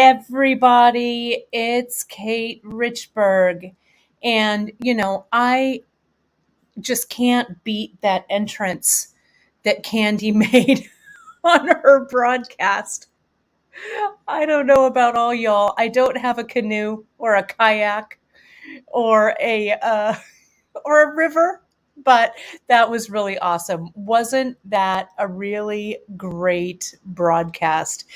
everybody. It's Kate Richburg. And, I just can't beat that entrance that Candy made on her broadcast. I don't know about all y'all. I don't have a canoe or a kayak or a river, but that was really awesome. Wasn't that a really great broadcast?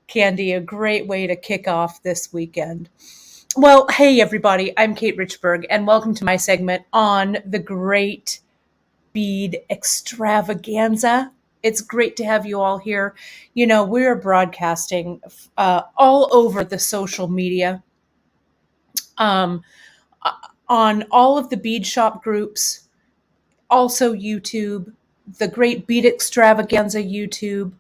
Candy, a great way to kick off this weekend. Well, hey everybody, I'm Kate Richburg, and welcome to my segment on the great Bead Extravaganza. It's great to have you all here. We're broadcasting all over the social media, um, on all of the bead shop groups, also YouTube, the great Bead Extravaganza YouTube,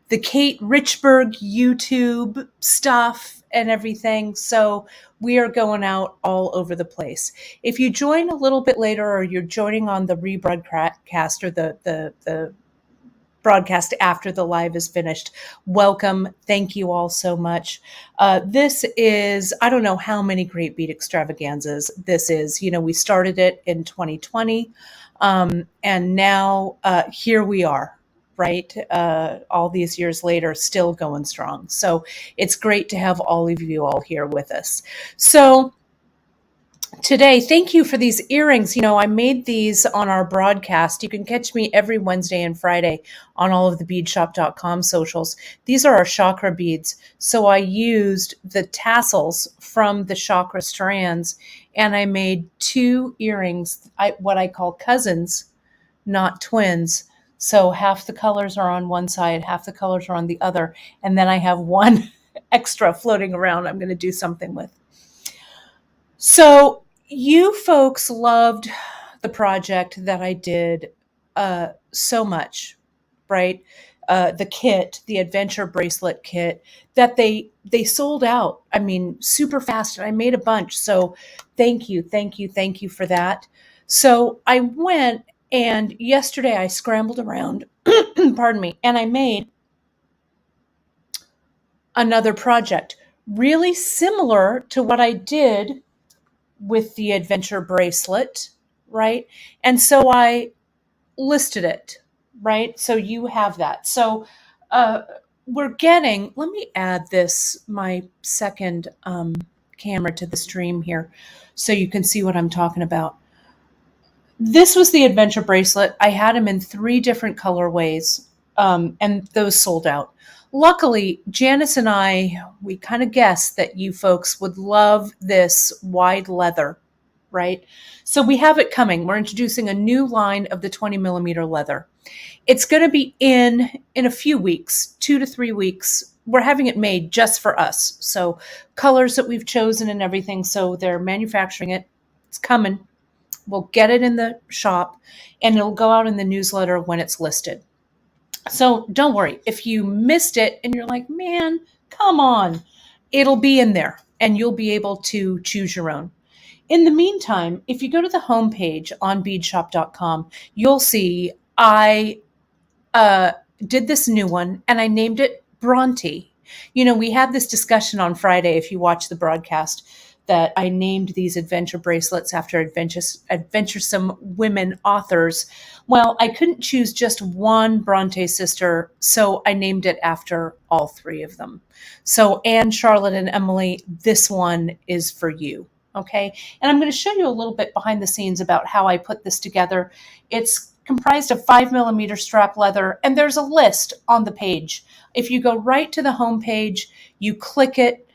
the Kate Richburg YouTube stuff and everything. So we are going out all over the place. If you join a little bit later or you're joining on the rebroadcast or the broadcast after the live is finished, welcome. Thank you all so much. This is, I don't know how many great bead extravaganzas this is. We started it in 2020, and now here we are, right? All these years later, still going strong. So it's great to have all of you all here with us. So today, thank you for these earrings. I made these on our broadcast. You can catch me every Wednesday and Friday on all of the beadshop.com socials. These are our chakra beads. So I used the tassels from the chakra strands and I made two earrings, what I call cousins, not twins. So half the colors are on one side, half the colors are on the other. And then I have one extra floating around I'm going to do something with. So you folks loved the project that I did so much, right? The kit, the adventure bracelet kit, that they sold out. I mean, super fast, and I made a bunch. So thank you for that. So I went, and yesterday I scrambled around, pardon me, and I made another project really similar to what I did with the adventure bracelet, right? And so I listed it, right? So you have that. So let me add my second camera to the stream here so you can see what I'm talking about. This was the adventure bracelet. I had them in 3 different colorways, and those sold out. Luckily, Janice and we kind of guessed that you folks would love this wide leather, right? So we have it coming. We're introducing a new line of the 20 millimeter leather. It's going to be in a few weeks, 2 to 3 weeks. We're having it made just for us. So colors that we've chosen and everything. So they're manufacturing it. It's coming. We'll get it in the shop and it'll go out in the newsletter when it's listed. So don't worry. If you missed it and you're like, man, come on, it'll be in there and you'll be able to choose your own. In the meantime, if you go to the homepage on beadshop.com, you'll see I did this new one and I named it Bronte. We had this discussion on Friday, if you watch the broadcast, that I named these adventure bracelets after adventuresome women authors. Well, I couldn't choose just one Bronte sister, so I named it after all 3 of them. So Anne, Charlotte, and Emily, this one is for you. Okay. And I'm going to show you a little bit behind the scenes about how I put this together. It's comprised of 5 millimeter strap leather, and there's a list on the page. If you go right to the home page, you click it,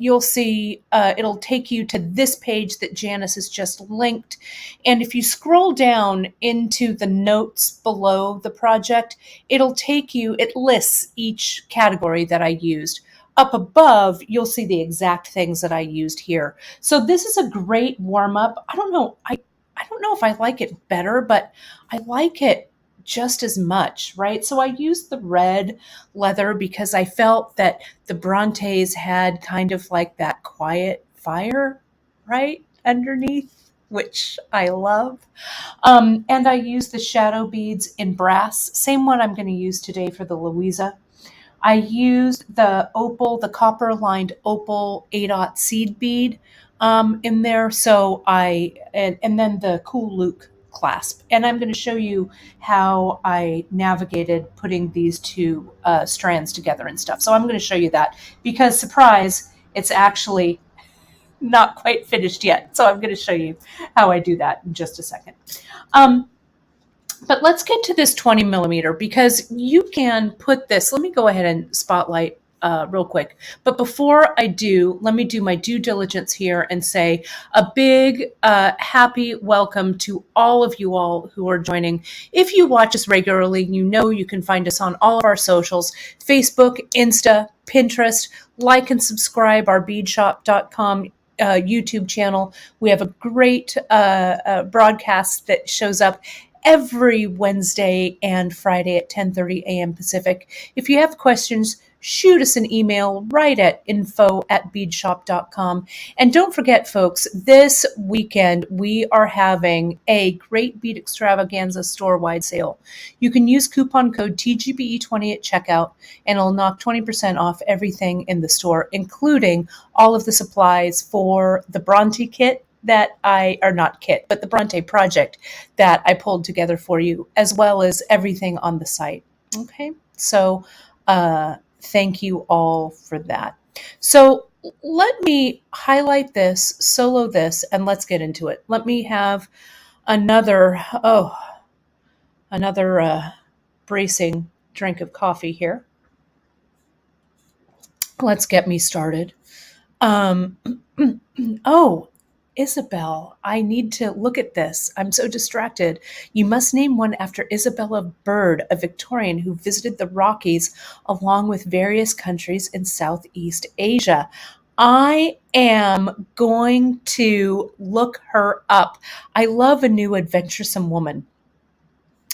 you'll see it'll take you to this page that Janice has just linked. And if you scroll down into the notes below the project, it'll take you, it lists each category that I used. Up above, you'll see the exact things that I used here. So this is a great warm-up. I don't know if I like it better, but I like it just as much, right? So I used the red leather because I felt that the Brontes had kind of like that quiet fire, right, underneath, which I love. And I used the shadow beads in brass, same one I'm going to use today for the Louisa. I used the copper lined opal A-dot seed bead in there. So and then the cool Luke clasp. And I'm going to show you how I navigated putting these two strands together and stuff. So I'm going to show you that because, surprise, it's actually not quite finished yet. So I'm going to show you how I do that in just a second. But let's get to this 20 millimeter because you can put this. Let me go ahead and spotlight real quick. But before I do, let me do my due diligence here and say a big happy welcome to all of you all who are joining. If you watch us regularly, you know you can find us on all of our socials, Facebook, Insta, Pinterest. Like and subscribe our beadshop.com YouTube channel. We have a great broadcast that shows up every Wednesday and Friday at 10:30 a.m. Pacific. If you have questions, shoot us an email right at info@beadshop.com. And don't forget, folks, this weekend we are having a great Bead Extravaganza store-wide sale. You can use coupon code TGBE20 at checkout, and it'll knock 20% off everything in the store, including all of the supplies for the Bronte kit but the Bronte project that I pulled together for you, as well as everything on the site. Okay, so thank you all for that. So let me highlight this, solo this, and let's get into it. Let me have another bracing drink of coffee here. Let's get me started. Oh, Isabel, I need to look at this. I'm so distracted. You must name one after Isabella Bird, a Victorian who visited the Rockies along with various countries in Southeast Asia. I am going to look her up. I love a new adventuresome woman,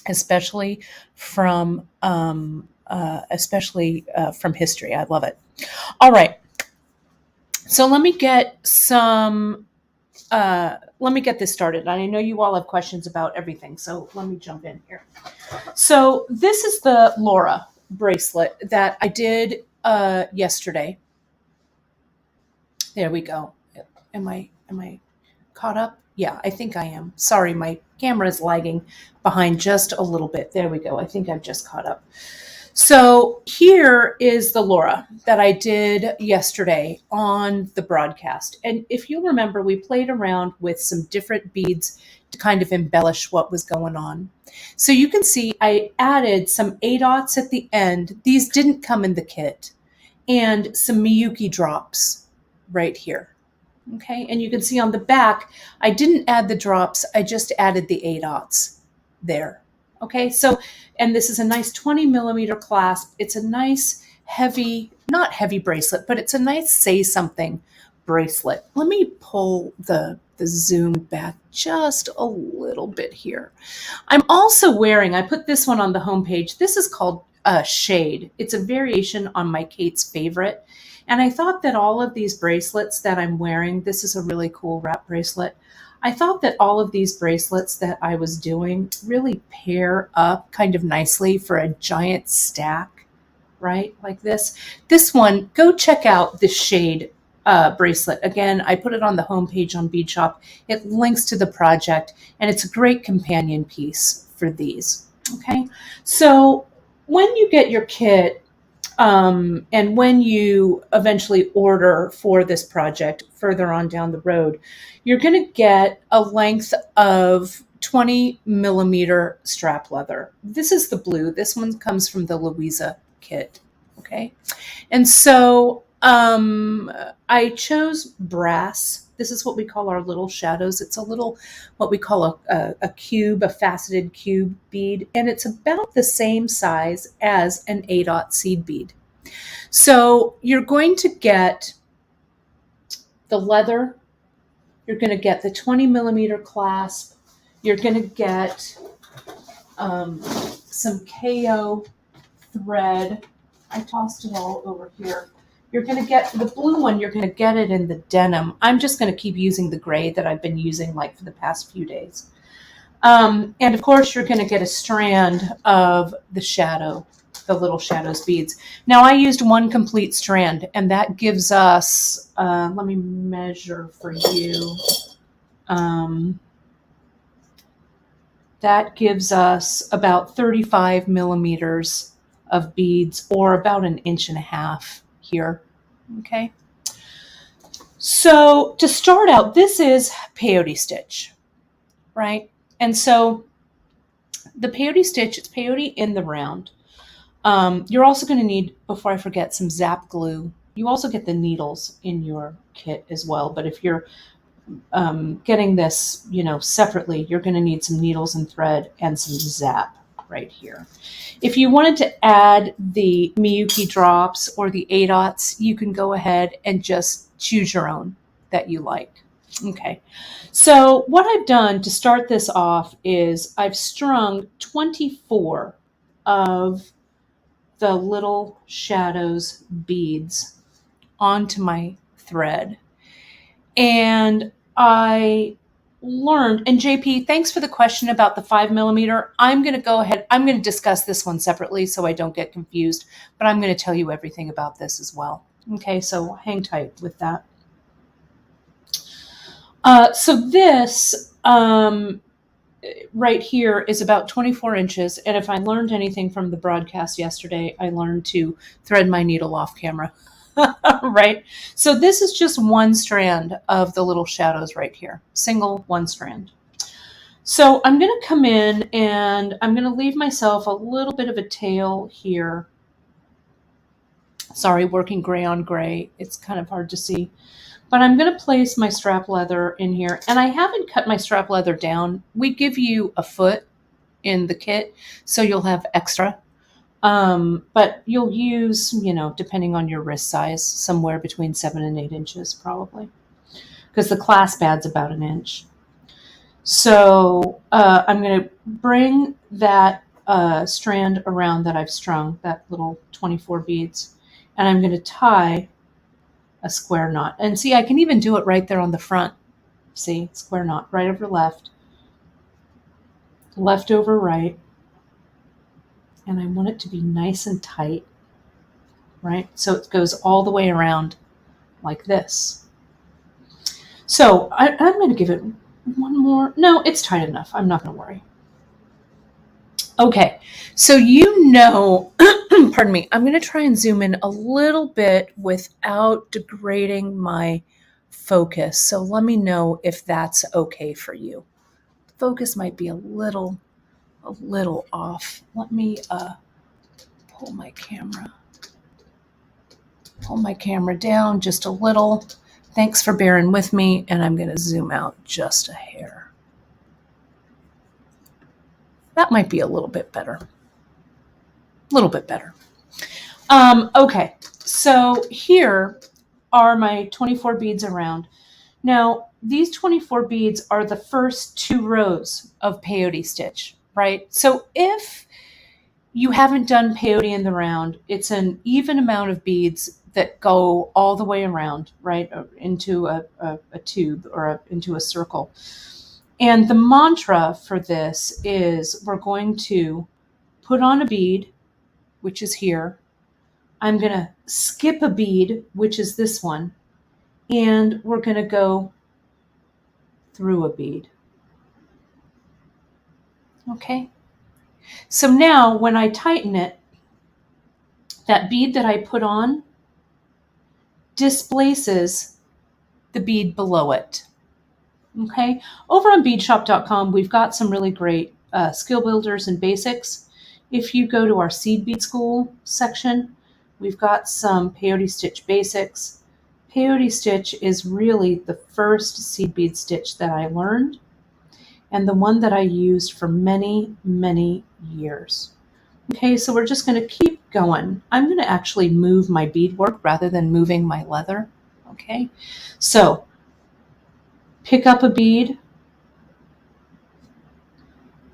especially from history. I love it. All right. So let me get this started. And I know you all have questions about everything, so let me jump in here. So this is the Laura bracelet that I did yesterday. There we go. Am I caught up? Yeah, I think I am. Sorry, my camera is lagging behind just a little bit. There we go. I think I've just caught up. So here is the Laura that I did yesterday on the broadcast. And if you remember, we played around with some different beads to kind of embellish what was going on. So you can see I added some A-dots at the end. These didn't come in the kit. And some Miyuki drops right here. Okay, and you can see on the back, I didn't add the drops. I just added the A-dots there. Okay, so, and this is a nice 20 millimeter clasp. It's a nice heavy, not heavy bracelet, but it's a nice say something bracelet. Let me pull the zoom back just a little bit here. I'm also wearing, I put this one on the homepage. This is called Shade. It's a variation on my Kate's favorite. And I thought that all of these bracelets that I'm wearing, this is a really cool wrap bracelet. I thought that all of these bracelets that I was doing really pair up kind of nicely for a giant stack, right? Like this. This one, go check out the Shade bracelet. Again, I put it on the homepage on Bead Shop. It links to the project, and it's a great companion piece for these. Okay, so when you get your kit, and when you eventually order for this project further on down the road, you're going to get a length of 20 millimeter strap leather. This is the blue. This one comes from the Louisa kit. Okay. And so I chose brass. This is what we call our little shadows. It's a little, what we call a cube, a faceted cube bead, and it's about the same size as an A-dot seed bead. So you're going to get the leather, you're going to get the 20 millimeter clasp, you're going to get some KO thread. I tossed it all over here. You're going to get the blue one, you're going to get it in the denim. I'm just going to keep using the gray that I've been using like for the past few days. And of course, you're going to get a strand of the shadow the little shadows beads. Now I used one complete strand, and that gives us, let me measure for you. That gives us about 35 millimeters of beads, or about 1.5 inches here. Okay. So to start out, this is Peyote Stitch, right? And so the Peyote Stitch, it's peyote in the round. You're also going to need, before I forget, some Zap glue. You also get the needles in your kit as well, but if you're getting this, separately, you're going to need some needles and thread and some Zap right here. If you wanted to add the Miyuki drops or the A-dots, you can go ahead and just choose your own that you like. Okay, so what I've done to start this off is I've strung 24 of the little shadows beads onto my thread. And I learned, and JP, thanks for the question about the 5 millimeter. I'm going to go ahead, I'm going to discuss this one separately so I don't get confused, but I'm going to tell you everything about this as well. Okay, so hang tight with that. So this right here is about 24 inches. And if I learned anything from the broadcast yesterday, I learned to thread my needle off camera. Right? So this is just one strand of the little shadows right here. Single one strand. So I'm going to come in and I'm going to leave myself a little bit of a tail here. Sorry, working gray on gray. It's kind of hard to see. But I'm going to place my strap leather in here. And I haven't cut my strap leather down. We give you a foot in the kit, so you'll have extra. But you'll use, depending on your wrist size, somewhere between 7 and 8 inches probably. Because the clasp ad's about 1 inch. So I'm going to bring that strand around that I've strung, that little 24 beads. And I'm going to tie a square knot. And see, I can even do it right there on the front. See, square knot, right over left, left over right. And I want it to be nice and tight, right? So it goes all the way around like this. So I'm going to give it one more. No, it's tight enough. I'm not going to worry. Okay, so pardon me, I'm going to try and zoom in a little bit without degrading my focus. So let me know if that's okay for you. The focus might be a little off. Let me pull my camera down just a little. Thanks for bearing with me, and I'm going to zoom out just a hair. That might be a little bit better. Okay, so here are my 24 beads around. Now, these 24 beads are the first 2 rows of Peyote Stitch, right? So if you haven't done peyote in the round, it's an even amount of beads that go all the way around, right, into a tube or into a circle. And the mantra for this is we're going to put on a bead, which is here. I'm going to skip a bead, which is this one, and we're going to go through a bead. Okay? So now when I tighten it, that bead that I put on displaces the bead below it. Okay? Over on beadshop.com, we've got some really great skill builders and basics. If you go to our Seed Bead School section, we've got some Peyote Stitch basics. Peyote Stitch is really the first seed bead stitch that I learned, and the one that I used for many, many years. Okay, so we're just going to keep going. I'm going to actually move my beadwork rather than moving my leather. Okay, so pick up a bead,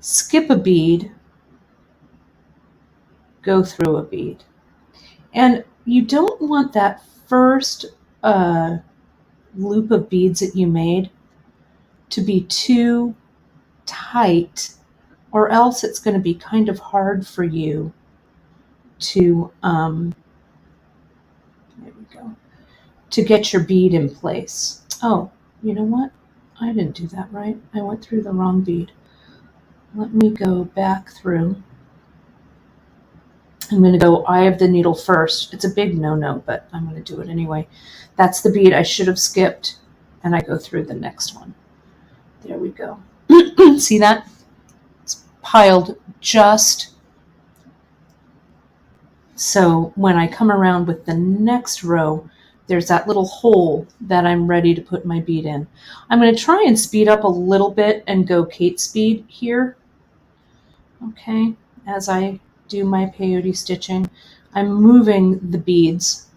skip a bead, go through a bead. And you don't want that first loop of beads that you made to be too tight, or else it's going to be kind of hard for you to, there we go, to get your bead in place. Oh, you know what? I didn't do that right. I went through the wrong bead. Let me go back through. I'm going to go eye of the needle first. It's a big no-no, but I'm going to do it anyway. That's the bead I should have skipped, and I go through the next one. There we go. See that? It's piled just so when I come around with the next row, there's that little hole that I'm ready to put my bead in. I'm going to try and speed up a little bit and go Kate speed here. Okay, as I do my peyote stitching, I'm moving the beads.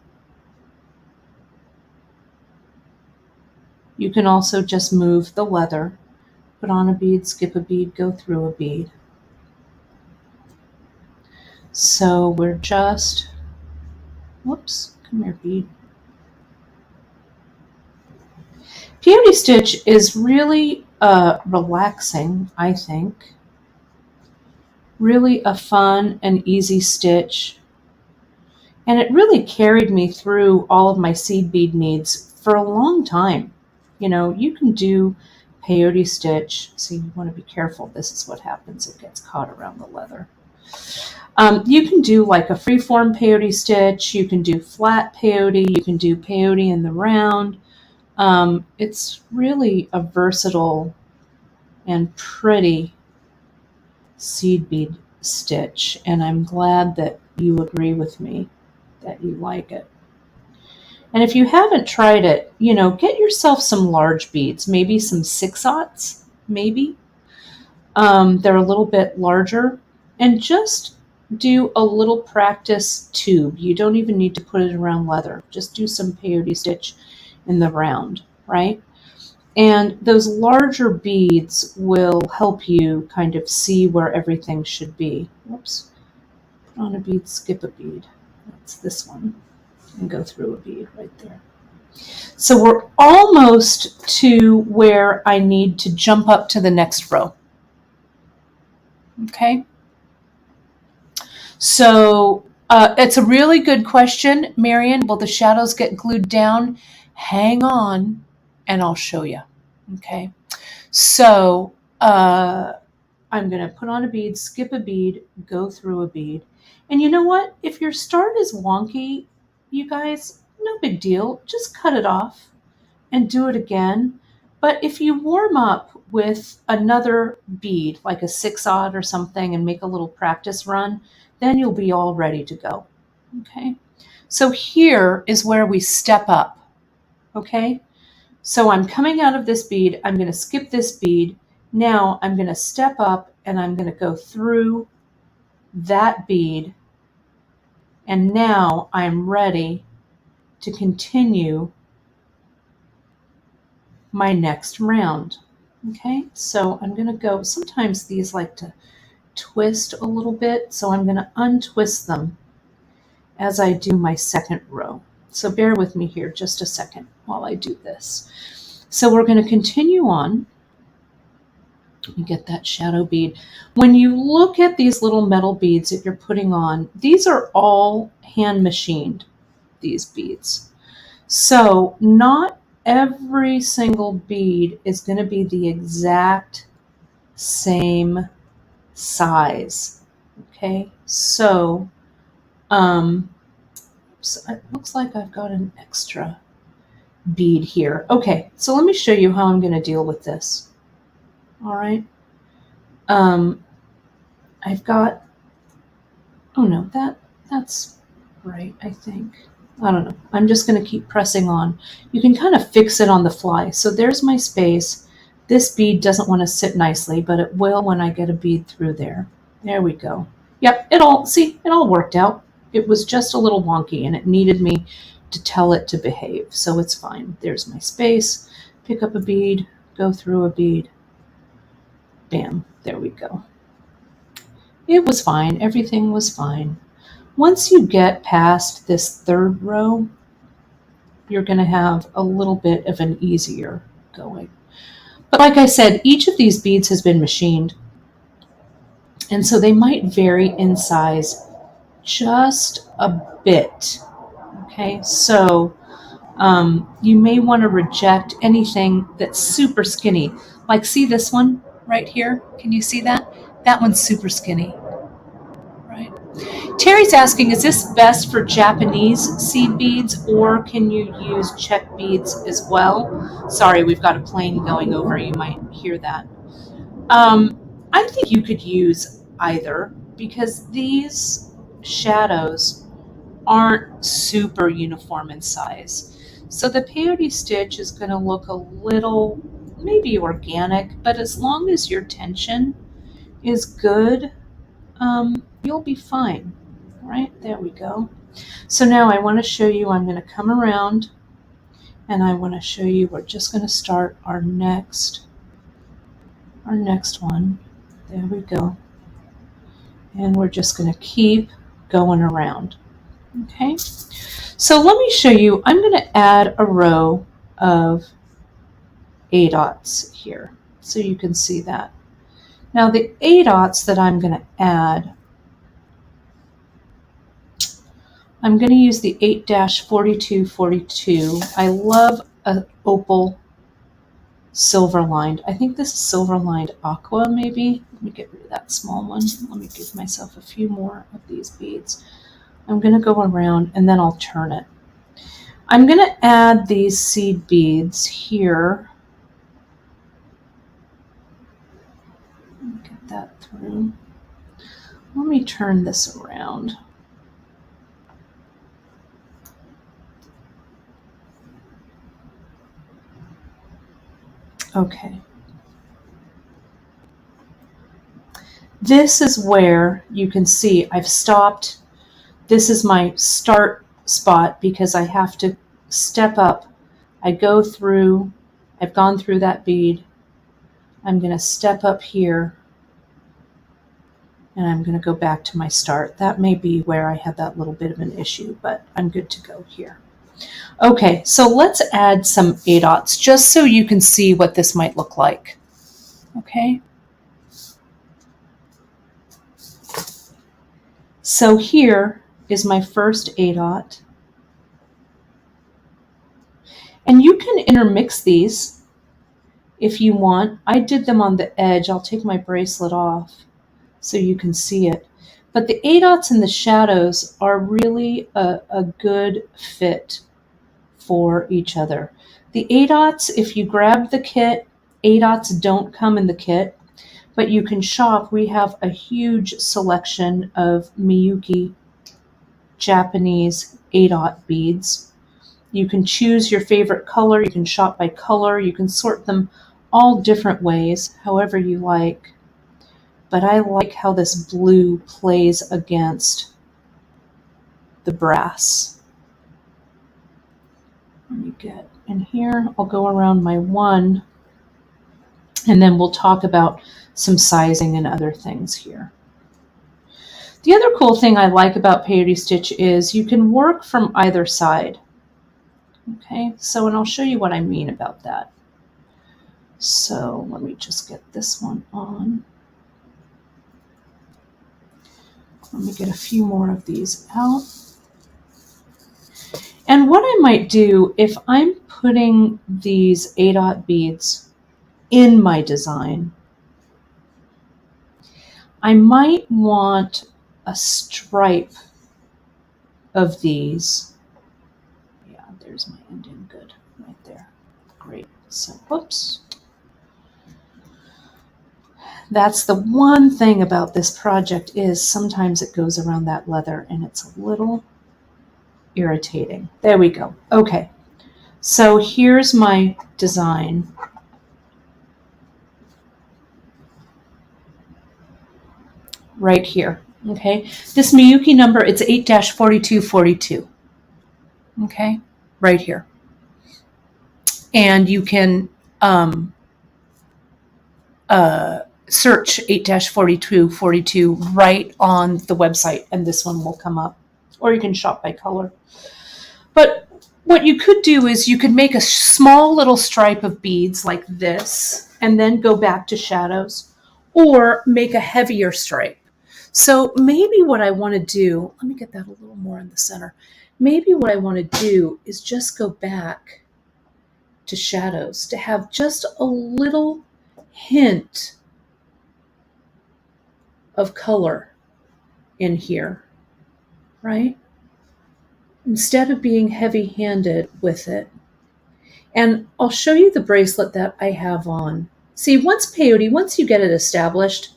You can also just move the leather, put on a bead, skip a bead, go through a bead. So we're just, whoops, come here, bead. Peyote stitch is really relaxing, I think. Really a fun and easy stitch. And it really carried me through all of my seed bead needs for a long time. You know, you can do peyote stitch. So you want to be careful. This is what happens. It gets caught around the leather. You can do like a freeform peyote stitch. You can do flat peyote. You can do peyote in the round. It's really a versatile and pretty seed bead stitch, and I'm glad that you agree with me that you like it. And if you haven't tried it, you know, get yourself some large beads, maybe some 6/0, maybe. They're a little bit larger, and just do a little practice tube. You don't even need to put it around leather. Just do some peyote stitch in the round, right? And those larger beads will help you kind of see where everything should be. Whoops. Put on a bead, skip a bead. That's this one. And go through a bead right there. So we're almost to where I need to jump up to the next row. Okay. So it's a really good question, Marion. Will the shadows get glued down? Hang on, and I'll show you. Okay. So I'm going to put on a bead, skip a bead, go through a bead. And you know what? If your start is wonky, you guys, no big deal. Just cut it off and do it again. But if you warm up with another bead, like a 6/0 or something, and make a little practice run, then you'll be all ready to go. Okay. So here is where we step up. Okay. So I'm coming out of this bead. I'm going to skip this bead. Now I'm going to step up and I'm going to go through that bead. And now I'm ready to continue my next round. Okay, so I'm going to go, sometimes these like to twist a little bit, so I'm going to untwist them as I do my second row. So bear with me here just a second while I do this. So we're going to continue on. You get that shadow bead. When you look at these little metal beads that you're putting on, these are all hand machined, these beads. So not every single bead is going to be the exact same size. Okay, so it looks like I've got an extra bead here. Okay, so let me show you how I'm going to deal with this. All right. I've got, oh no, that's right, I think. I don't know. I'm just going to keep pressing on. You can kind of fix it on the fly. So there's my space. This bead doesn't want to sit nicely, but it will when I get a bead through there. There we go. Yep, it all worked out. It was just a little wonky and it needed me to tell it to behave. So it's fine. There's my space. Pick up a bead, go through a bead. Bam, there we go. It was fine. Everything was fine. Once you get past this third row, you're going to have a little bit of an easier going. But like I said, each of these beads has been machined. And so they might vary in size just a bit. Okay, so you may want to reject anything that's super skinny. Like, see this one right here? Can you see that? That one's super skinny, right? Terry's asking, is this best for Japanese seed beads or can you use check beads as well? Sorry, we've got a plane going over. You might hear that. I think you could use either because these shadows aren't super uniform in size. So the Peyote Stitch is going to look a little maybe organic, but as long as your tension is good, you'll be fine. All right, there we go. So now I want to show you, I'm going to come around and I want to show you, we're just going to start our next one. There we go. And we're just going to keep going around. Okay, so let me show you, I'm going to add a row of A dots here so you can see that. Now the A dots that I'm going to add, I'm going to use the 8-4242. I love an opal silver lined. I think this is silver lined aqua maybe. Let me get rid of that small one. Let me give myself a few more of these beads. I'm going to go around and then I'll turn it. I'm going to add these seed beads here. Get that through. Let me turn this around. Okay. This is where you can see I've stopped. This is my start spot because I have to step up. I've gone through that bead. I'm going to step up here and I'm going to go back to my start. That may be where I had that little bit of an issue, but I'm good to go here. Okay, so let's add some A dots just so you can see what this might look like. Okay. So here is my first A dot. And you can intermix these if you want. I did them on the edge. I'll take my bracelet off so you can see it. But the A dots and the shadows are really a good fit for each other. The A dots, if you grab the kit, A dots don't come in the kit, but you can shop. We have a huge selection of Miyuki Japanese A dot beads. You can choose your favorite color. You can shop by color. You can sort them all different ways, however you like. But I like how this blue plays against the brass. Let me get in here. I'll go around my one, and then we'll talk about some sizing and other things here. The other cool thing I like about Peyote Stitch is you can work from either side. Okay, so, and I'll show you what I mean about that. So let me just get this one on. Let me get a few more of these out. And what I might do if I'm putting these A dot beads in my design, I might want a stripe of these. Yeah, there's my ending good right there. Great. So, whoops. That's the one thing about this project is sometimes it goes around that leather and it's a little irritating. There we go. Okay. So here's my design. Right here. Okay. This Miyuki number, it's 8-4242. Okay. Right here. And you can search 8-4242 right on the website and this one will come up. Or you can shop by color. But what you could do is you could make a small little stripe of beads like this and then go back to shadows, or make a heavier stripe. So maybe what I want to do, let me get that a little more in the center. Maybe what I want to do is just go back to shadows to have just a little hint of color in here, right? Instead of being heavy-handed with it. And I'll show you the bracelet that I have on. See, once you get it established,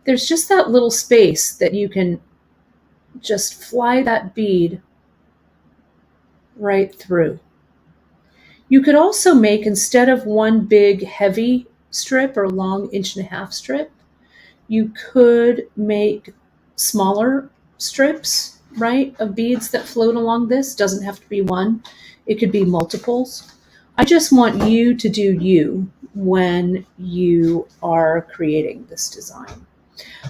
there's just that little space that you can just fly that bead right through. You could also make, instead of one big heavy strip or long 1.5-inch strip, you could make smaller strips, right, of beads that float along this. Doesn't have to be one. It could be multiples. I just want you to do you when you are creating this design.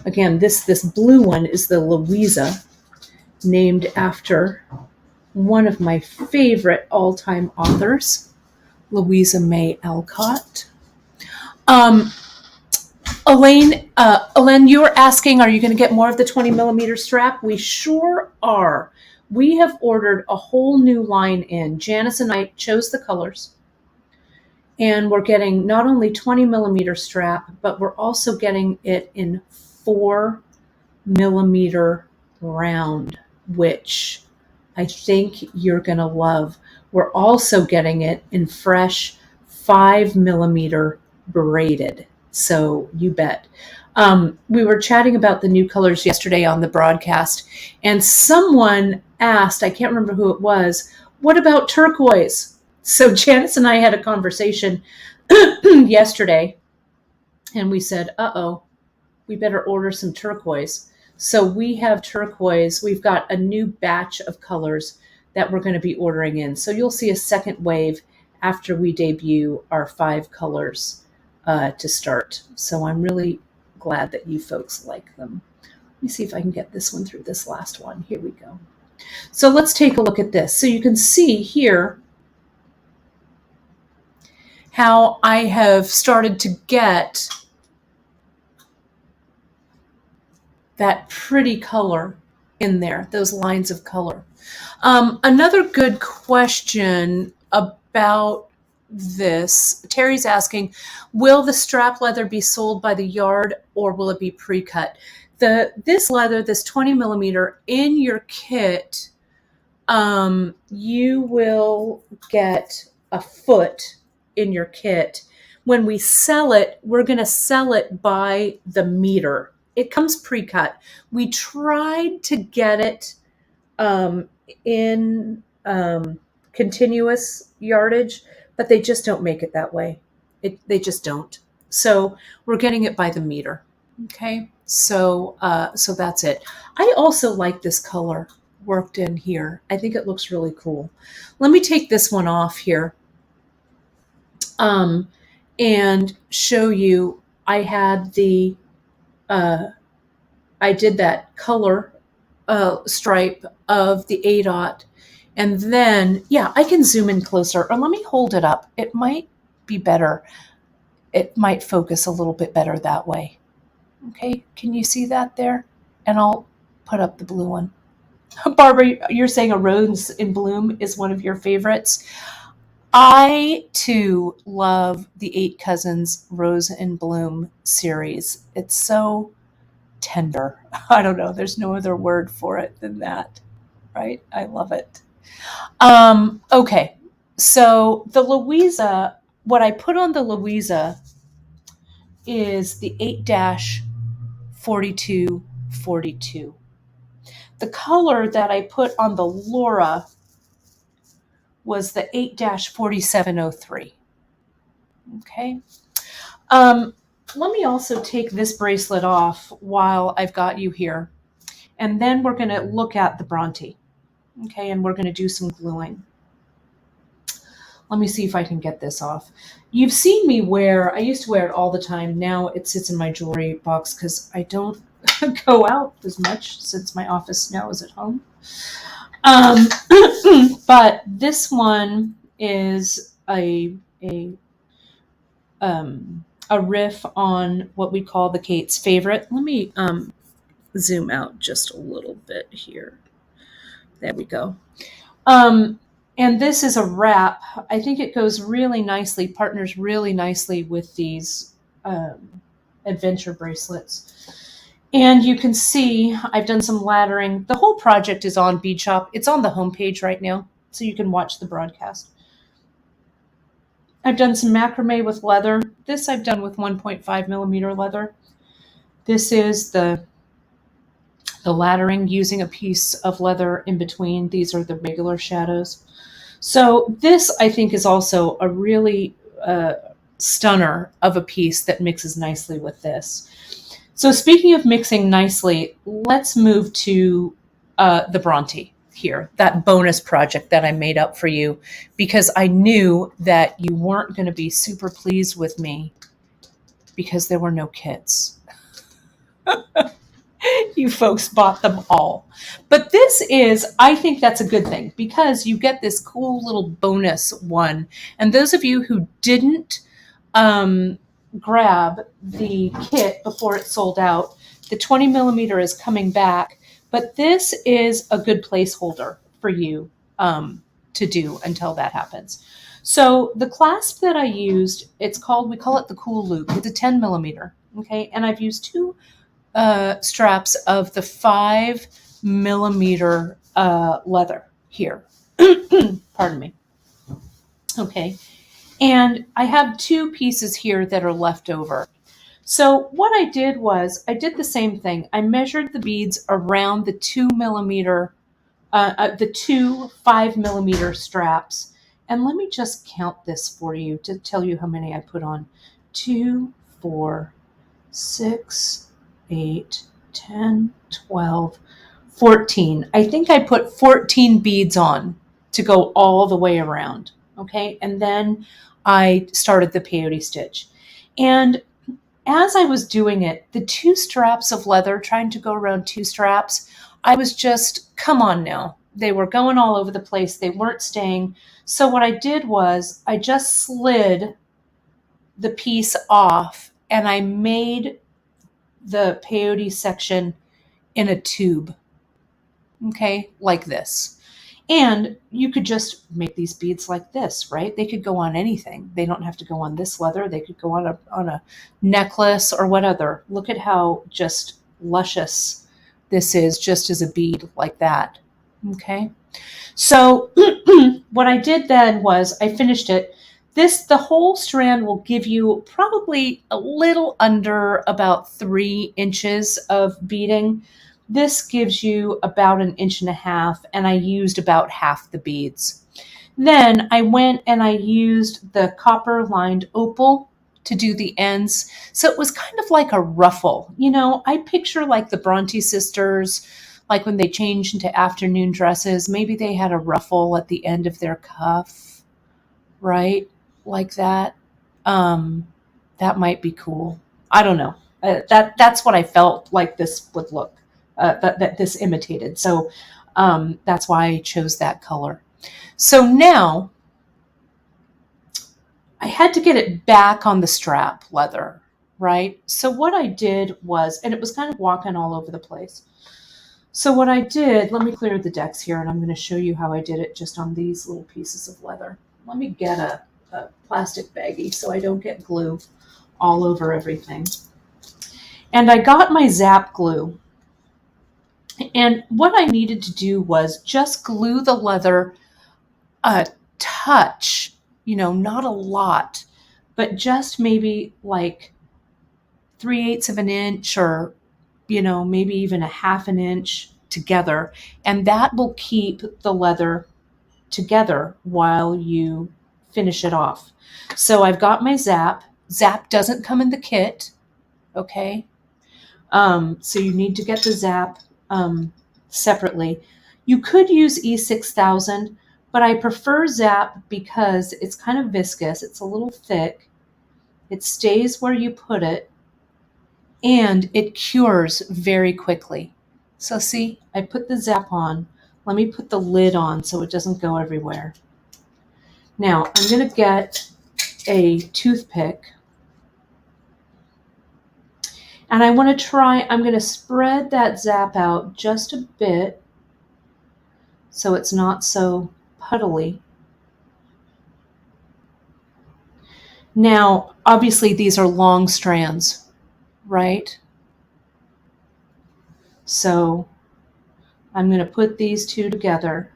Again, this blue one is the Louisa, named after one of my favorite all-time authors, Louisa May Alcott. Elaine, you were asking, are you going to get more of the 20mm strap? We sure are. We have ordered a whole new line in. Janice and I chose the colors. And we're getting not only 20mm strap, but we're also getting it in 4mm round, which I think you're going to love. We're also getting it in fresh 5mm braided. So you bet. We were chatting about the new colors yesterday on the broadcast, and someone asked, I can't remember who it was, what about turquoise? So Janice and I had a conversation yesterday, and we said, uh-oh, we better order some turquoise. So we have turquoise. We've got a new batch of colors that we're going to be ordering in. So you'll see a second wave after we debut our 5 colors to start. So I'm really glad that you folks like them. Let me see if I can get this one through this last one. Here we go. So let's take a look at this. So you can see here how I have started to get that pretty color in there, those lines of color. Another good question about this, Terry's asking, will the strap leather be sold by the yard or will it be pre-cut? This leather, this 20mm in your kit, you will get a foot in your kit. When we sell it, we're going to sell it by the meter. It comes pre-cut. We tried to get it in continuous yardage, but they just don't make it that way. They just don't. So we're getting it by the meter. Okay, so that's it. I also like this color worked in here. I think it looks really cool. Let me take this one off here and show you. I had the I did that color stripe of the ADOT. And then, yeah, I can zoom in closer. Or let me hold it up. It might be better. It might focus a little bit better that way. Okay, can you see that there? And I'll put up the blue one. Barbara, you're saying a Rose in Bloom is one of your favorites. I, too, love the 8 Cousins Rose in Bloom series. It's so tender. I don't know. There's no other word for it than that, right? I love it. Okay. So the Louisa, what I put on the Louisa is the 8-4242. The color that I put on the Laura was the 8-4703. Okay. Let me also take this bracelet off while I've got you here. And then we're going to look at the Bronte. Okay, and we're going to do some gluing. Let me see if I can get this off. You've seen me wear, I used to wear it all the time. Now it sits in my jewelry box because I don't go out as much since my office now is at home. But this one is a riff on what we call the Kate's favorite. Let me zoom out just a little bit here. There we go. And this is a wrap. I think it goes really nicely, partners really nicely with these adventure bracelets. And you can see I've done some laddering. The whole project is on Bead Shop. It's on the homepage right now, so you can watch the broadcast. I've done some macrame with leather. This I've done with 1.5 millimeter leather. This is the laddering using a piece of leather in between. These are the regular shadows. So this, I think, is also a really stunner of a piece that mixes nicely with this. So speaking of mixing nicely, let's move to the Bronte here, that bonus project that I made up for you, because I knew that you weren't going to be super pleased with me because there were no kits. You folks bought them all. But this is, I think that's a good thing because you get this cool little bonus one. And those of you who didn't grab the kit before it sold out, the 20 millimeter is coming back, but this is a good placeholder for you to do until that happens. So the clasp that I used, we call it the Cool Loop. It's a 10 millimeter, okay? And I've used two straps of the 5 millimeter leather here. Pardon me. Okay. And I have two pieces here that are left over. So what I did was I did the same thing. I measured the beads around the 2 millimeter, the two 5 millimeter straps. And let me just count this for you to tell you how many I put on. 2, 4, 6, 8, 10, 12, 14. I think I put 14 beads on to go all the way around. Okay. And then I started the peyote stitch. And as I was doing it, the two straps of leather, trying to go around two straps, I was just, come on now. They were going all over the place. They weren't staying. So what I did was I just slid the piece off and I made the peyote section in a tube, okay, like this. And you could just make these beads like this, right? They could go on anything. They don't have to go on this leather. They could go on a necklace or whatever. Look at how just luscious this is just as a bead like that, okay? So what I did then was I finished it. The whole strand will give you probably a little under about 3 inches of beading. This gives you about 1.5 inches, and I used about half the beads. Then I went and I used the copper lined opal to do the ends. So it was kind of like a ruffle. You know, I picture like the Bronte sisters, like when they changed into afternoon dresses, maybe they had a ruffle at the end of their cuff, right? Like that. That might be cool. I don't know. That's what I felt like this would look, that this imitated. So that's why I chose that color. So now I had to get it back on the strap leather, right? So what I did was, and it was kind of walking all over the place. So what I did, let me clear the decks here, and I'm going to show you how I did it just on these little pieces of leather. Let me get a plastic baggie so I don't get glue all over everything. And I got my Zap glue. And what I needed to do was just glue the leather a touch, you know, not a lot, but just maybe like 3/8 of an inch or, you know, maybe even 1/2 inch together. And that will keep the leather together while you finish it off. So I've got my Zap. Zap doesn't come in the kit, okay? So you need to get the Zap separately. You could use E6000, but I prefer Zap because it's kind of viscous. It's a little thick. It stays where you put it, and it cures very quickly. So see, I put the Zap on. Let me put the lid on so it doesn't go everywhere. Now, I'm going to get a toothpick, And I want to try, I'm going to spread that zap out just a bit so it's not so puddly. Now, obviously these are long strands, right? So I'm going to put these two together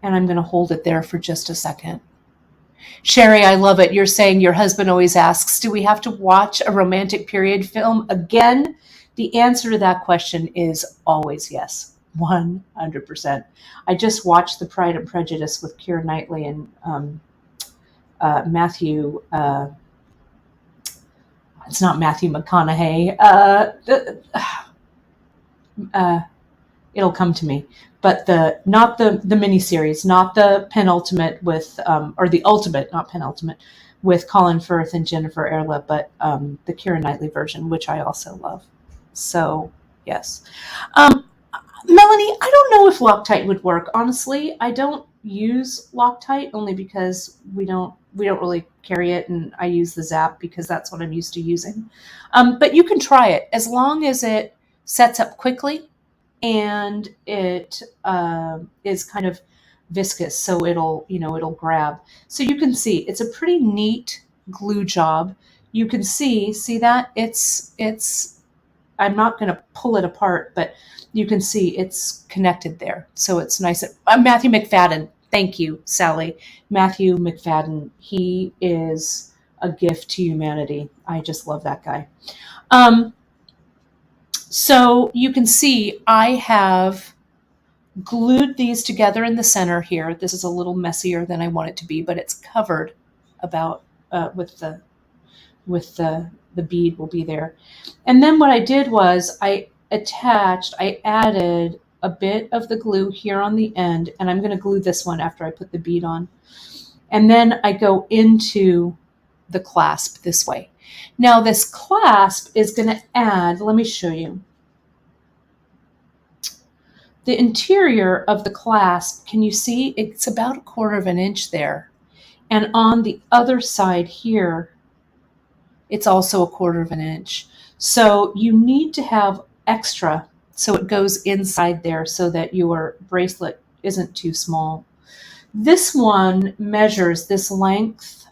and I'm going to hold it there for just a second. Sherry, I love it. You're saying your husband always asks, do we have to watch a romantic period film again? The answer to that question is always yes, 100%. I just watched The Pride and Prejudice with Keira Knightley and Matthew, it's not Matthew McConaughey. It'll come to me. But not the miniseries, not the penultimate with, or the ultimate, not penultimate, with Colin Firth and Jennifer Erla, but the Keira Knightley version, which I also love. So, yes. Melanie, I don't know if Loctite would work. Honestly, I don't use Loctite only because we don't really carry it, and I use the Zap because that's what I'm used to using. But you can try it as long as it sets up quickly and it is kind of viscous, so it'll grab. So you can see it's a pretty neat glue job. You can see that it's. I'm not going to pull it apart, but you can see it's connected there. So it's nice. Matthew McFadden. Thank you, Sally. Matthew McFadden. He is a gift to humanity. I just love that guy. So you can see I have glued these together in the center here. This is a little messier than I want it to be, but it's covered about with the bead will be there. And then what I did was I added a bit of the glue here on the end, and I'm going to glue this one after I put the bead on. And then I go into the clasp this way. Now this clasp is going to add, let me show you. The interior of the clasp, can you see? It's about 1/4 inch there. And on the other side here, it's also 1/4 inch. So you need to have extra so it goes inside there so that your bracelet isn't too small. This one measures, this length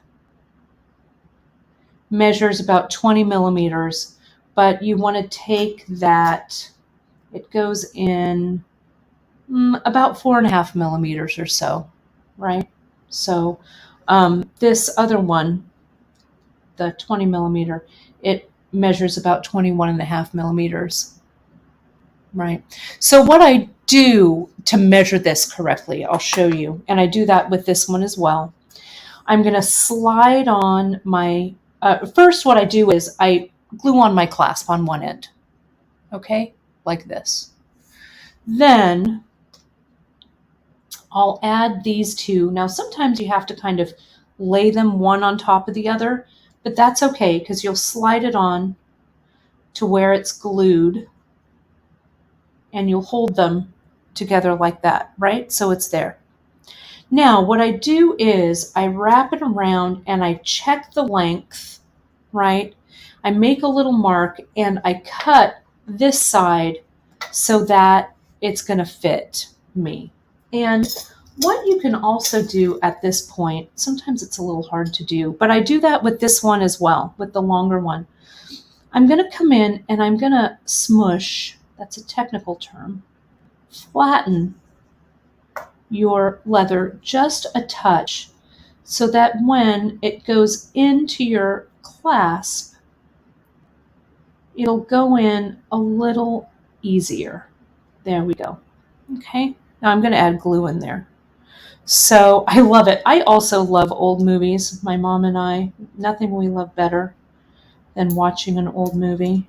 measures about 20 millimeters, but you want to take that, it goes in about 4.5 millimeters or so, right? So this other one, the 20 millimeter, it measures about 21.5 millimeters, right? So what I do to measure this correctly, I'll show you, and I do that with this one as well. I'm going to slide on my, first what I do is I glue on my clasp on one end, okay, like this. Then I'll add these two. Now sometimes you have to kind of lay them one on top of the other, but that's okay because you'll slide it on to where it's glued and you'll hold them together like that, right? So it's there. Now what I do is I wrap it around and I check the length, right? I make a little mark and I cut this side so that it's going to fit me. And what you can also do at this point, sometimes it's a little hard to do, but I do that with this one as well, with the longer one. I'm going to come in and I'm going to smush, that's a technical term, flatten your leather just a touch so that when it goes into your clasp, it'll go in a little easier. There we go. Okay, now I'm going to add glue in there. So I love it. I also love old movies. My mom and I, nothing we love better than watching an old movie.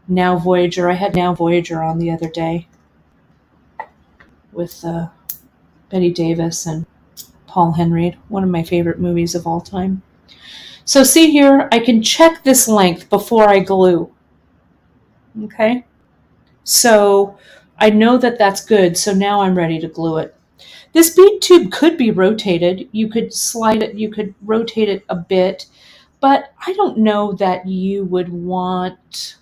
Now Voyager. I had Now Voyager on the other day with Betty Davis and Paul Henry, one of my favorite movies of all time. So see here, I can check this length before I glue. Okay, so I know that that's good, so now I'm ready to glue it. This bead tube could be rotated. You could slide it, you could rotate it a bit, But I don't know that you would want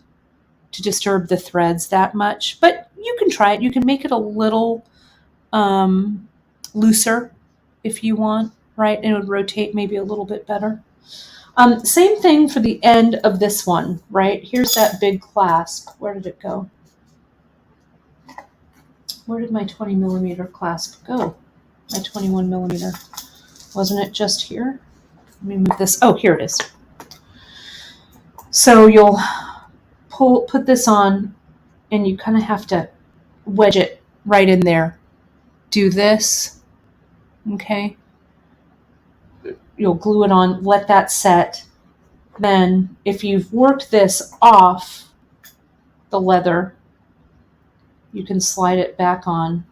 to disturb the threads that much, but you can try it. You can make it a little looser if you want, right? And it would rotate maybe a little bit better. Same thing for the end of this one, right? Here's that big clasp. Where did it go? Where did my 20 millimeter clasp go? My 21 millimeter. Wasn't it just here? Let me move this. Oh, here it is. So you'll put this on, and you kind of have to wedge it right in there. Do this, okay? You'll glue it on, let that set. Then if you've worked this off the leather, you can slide it back on.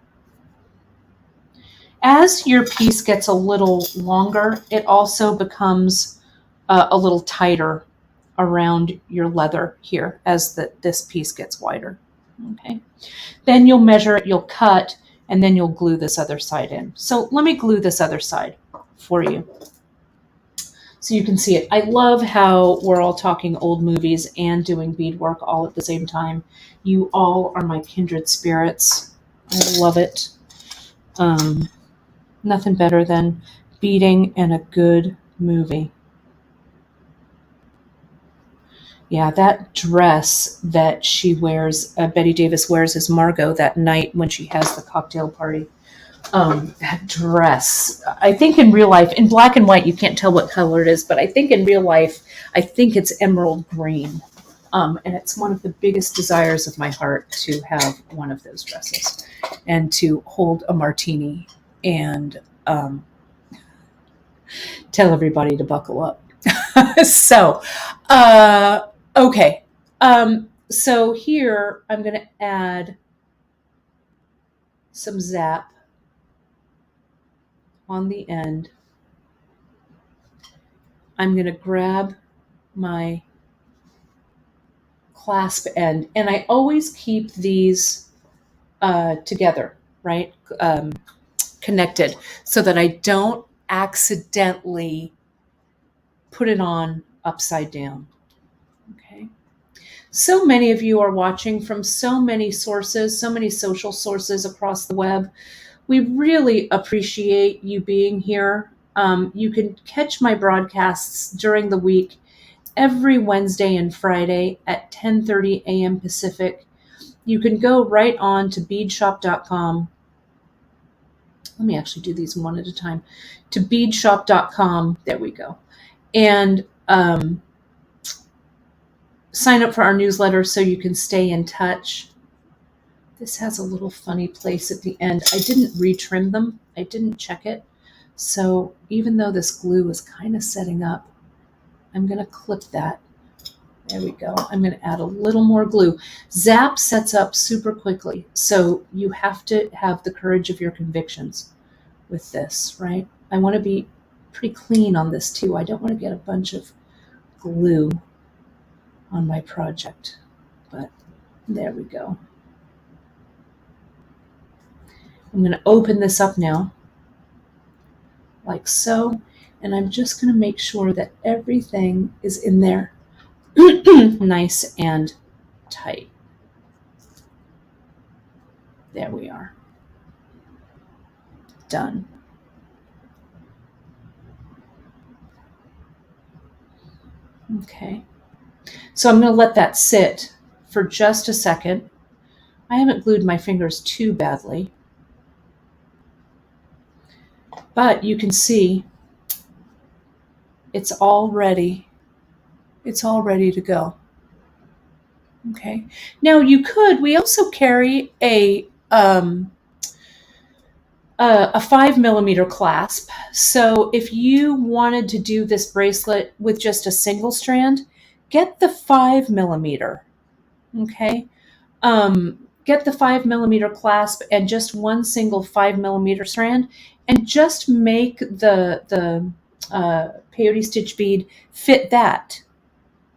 As your piece gets a little longer, it also becomes a little tighter around your leather here as this piece gets wider. Okay. Then you'll measure it, you'll cut, and then you'll glue this other side in. So let me glue this other side for you so you can see it. I love how we're all talking old movies and doing beadwork all at the same time. You all are my kindred spirits. I love it. Nothing better than beading and a good movie. Yeah, that dress that she wears, Betty Davis wears as Margot that night when she has the cocktail party. That dress, I think in real life, in black and white, you can't tell what color it is, but I think in real life, I think it's emerald green. And it's one of the biggest desires of my heart to have one of those dresses and to hold a martini and tell everybody to buckle up. So, okay. So here I'm going to add some zap on the end. I'm going to grab my clasp end, and I always keep these together, right? Connected, so that I don't accidentally put it on upside down. Okay. So many of you are watching from so many sources, so many social sources across the web. We really appreciate you being here. You can catch my broadcasts during the week every Wednesday and Friday at 10:30 a.m. Pacific. You can go right on to beadshop.com. Let me actually do these one at a time. To beadshop.com. There we go. And sign up for our newsletter so you can stay in touch. This has a little funny place at the end. I didn't retrim them. I didn't check it. So even though this glue is kind of setting up, I'm going to clip that. There we go. I'm going to add a little more glue. Zap sets up super quickly, so you have to have the courage of your convictions with this, right? I want to be pretty clean on this too. I don't want to get a bunch of glue on my project, but there we go. I'm going to open this up now, like so, and I'm just going to make sure that everything is in there nice and tight. There we are. Done. Okay. So I'm going to let that sit for just a second. I haven't glued my fingers too badly, but you can see it's all ready. It's all ready to go. Okay. Now we also carry a 5 millimeter clasp. So if you wanted to do this bracelet with just a single strand, get the 5 millimeter. Okay. Get the 5 millimeter clasp and just one single 5 millimeter strand, and just make the Peyote Stitch bead fit that,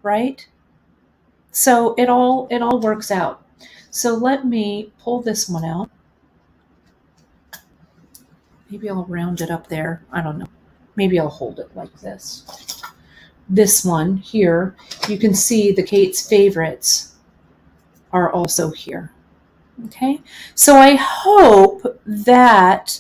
right? So it all works out. So let me pull this one out. Maybe I'll round it up there. I don't know. Maybe I'll hold it like this. this one here, you can see the Kate's favorites are also here. Okay, so I hope that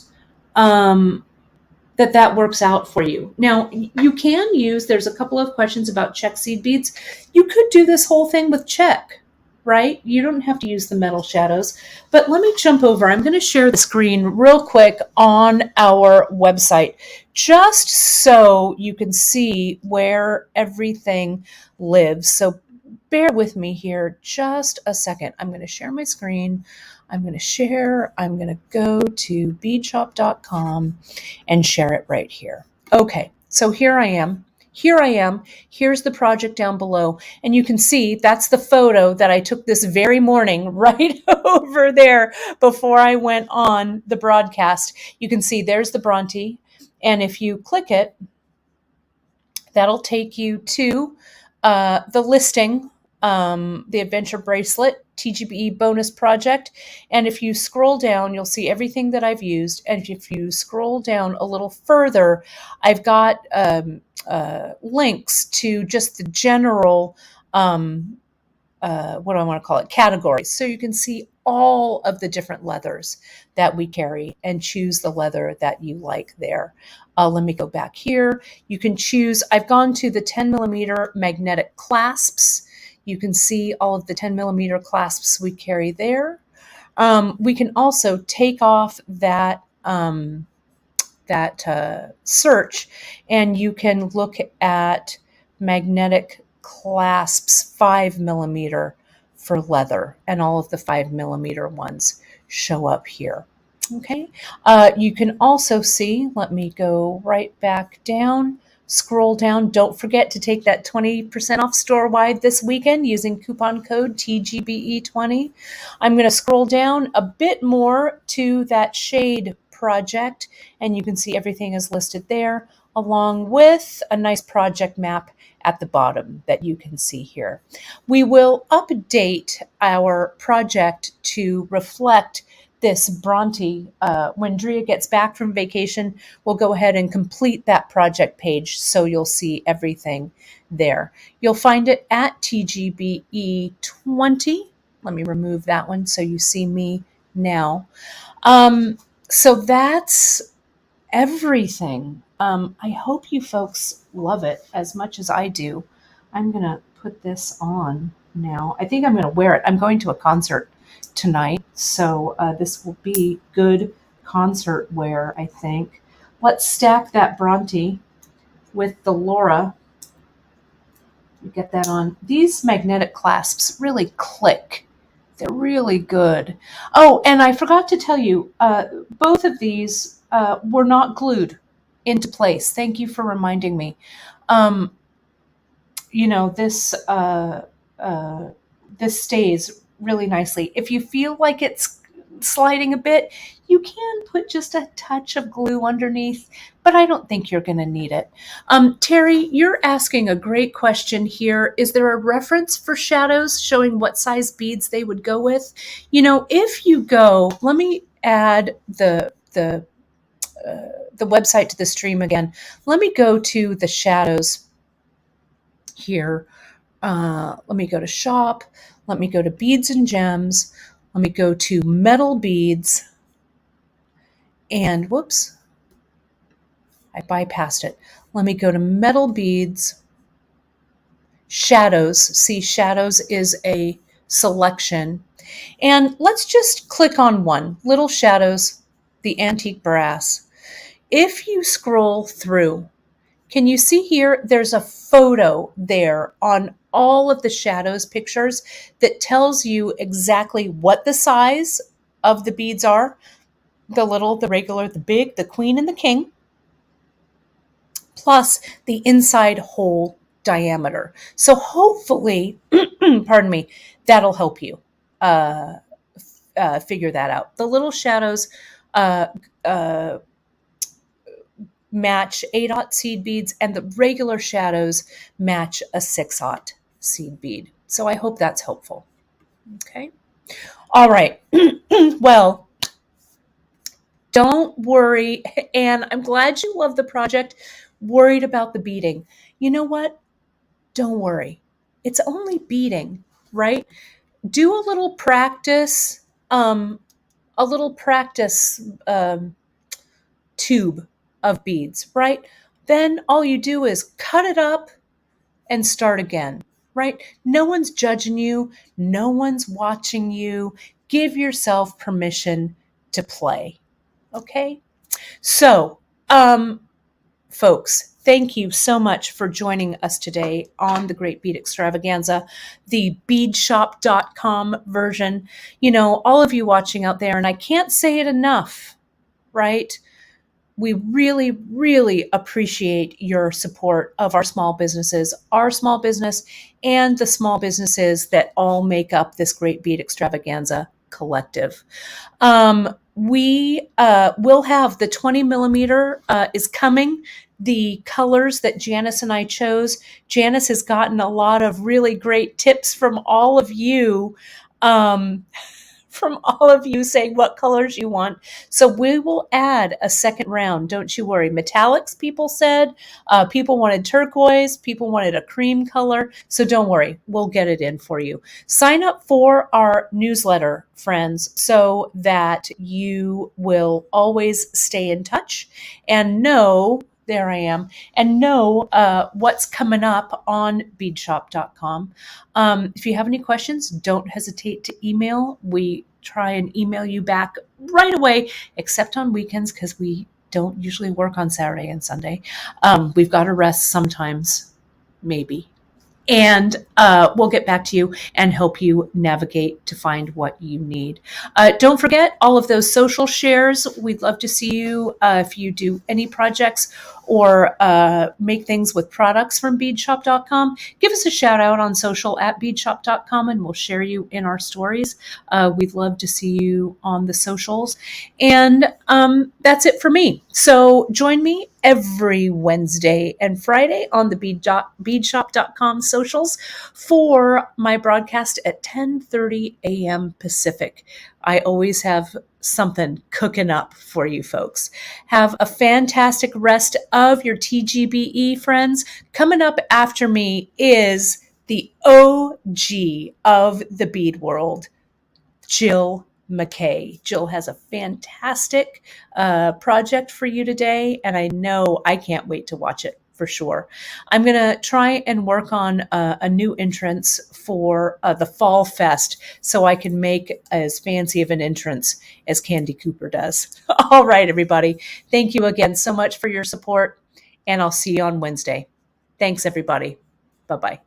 that works out for you. Now, you can use, there's a couple of questions about check seed beads. You could do this whole thing with check, right? You don't have to use the metal shadows. But let me jump over. I'm going to share the screen real quick on our website, just so you can see where everything lives. So bear with me here just a second. I'm going to share my screen. I'm going to go to beadshop.com and share it right here. Okay, so here I am. Here's the project down below. And you can see that's the photo that I took this very morning right over there before I went on the broadcast. You can see there's the Bronte. And if you click it, that'll take you to the listing, the Adventure Bracelet, TGBE bonus project. And if you scroll down, you'll see everything that I've used. And if you scroll down a little further, I've got links to just the general, what do I want to call it, categories. So you can see all of the different leathers that we carry and choose the leather that you like there. Let me go back here. You can choose, I've gone to the 10 millimeter magnetic clasps. You can see all of the 10 millimeter clasps we carry there. We can also take off that search, and you can look at magnetic clasps 5 millimeter for leather, and all of the 5 millimeter ones show up here. Okay, you can also see, let me go right back down, scroll down. Don't forget to take that 20% off store-wide this weekend using coupon code TGBE20. I'm going to scroll down a bit more to that shade project, and you can see everything is listed there, along with a nice project map at the bottom that you can see here. We will update our project to reflect this Bronte. When Drea gets back from vacation, we'll go ahead and complete that project page, so you'll see everything there. You'll find it at TGBE20. Let me remove that one so you see me now. So that's everything. I hope you folks love it as much as I do. I'm going to put this on now. I think I'm going to wear it. I'm going to a concert tonight, so this will be good concert wear, I think. Let's stack that Bronte with the Laura. Get that on. These magnetic clasps really click. They're really good. Oh, and I forgot to tell you, both of these were not glued into place. Thank you for reminding me. This stays really nicely. If you feel like it's sliding a bit, you can put just a touch of glue underneath, but I don't think you're going to need it. Terry, you're asking a great question here. Is there a reference for shadows showing what size beads they would go with? If you go, let me add the website to the stream again. Let me go to the shadows here. Let me go to shop. Let me go to beads and gems. Let me go to metal beads. And whoops, I bypassed it. Let me go to metal beads, shadows. See, shadows is a selection. And let's just click on one, little shadows, the antique brass. If you scroll through, can you see here, there's a photo there on all of the shadows pictures that tells you exactly what the size of the beads are. The little, the regular, the big, the queen, and the king, plus the inside hole diameter. So hopefully, pardon me, that'll help you figure that out. The little shadows match 8/0 seed beads, and the regular shadows match a 6/0 seed bead. So I hope that's helpful. Okay. All right. Well, don't worry. And I'm glad you love the project. Worried about the beading. You know what? don't worry. It's only beading, right? Do a little practice, um, a little practice tube of beads, right? Then all you do is cut it up and start again, right? No one's judging you, no one's watching you. Give yourself permission to play, okay? So, folks, thank you so much for joining us today on the Great Bead Extravaganza, the beadshop.com version. You know, all of you watching out there, and I can't say it enough, right? We really, really appreciate your support of our small businesses, our small business, and the small businesses that all make up this Great Bead Extravaganza collective. We will have the 20 millimeter is coming. The colors that Janice and I chose. Janice has gotten a lot of really great tips from all of you. From all of you saying what colors you want. So we will add a second round. Don't you worry. Metallics, people said. People wanted turquoise. People wanted a cream color. So don't worry. We'll get it in for you. Sign up for our newsletter, friends, so that you will always stay in touch and know. There I am. And know what's coming up on beadshop.com. If you have any questions, don't hesitate to email. We try and email you back right away, except on weekends because we don't usually work on Saturday and Sunday. We've got to rest sometimes, maybe. And we'll get back to you and help you navigate to find what you need. Don't forget all of those social shares. We'd love to see you if you do any projects or make things with products from beadshop.com. Give us a shout out on social at beadshop.com and we'll share you in our stories. We'd love to see you on the socials. And that's it for me. So join me every Wednesday and Friday on the beadshop.com socials for my broadcast at 10:30 a.m. Pacific. I always have something cooking up for you folks. Have a fantastic rest of your TGBE, friends. Coming up after me is the OG of the bead world, Jill McKay. Jill has a fantastic project for you today, and I know I can't wait to watch it for sure. I'm going to try and work on a new entrance for the Fall Fest so I can make as fancy of an entrance as Candy Cooper does. All right, everybody. Thank you again so much for your support, and I'll see you on Wednesday. Thanks, everybody. Bye-bye.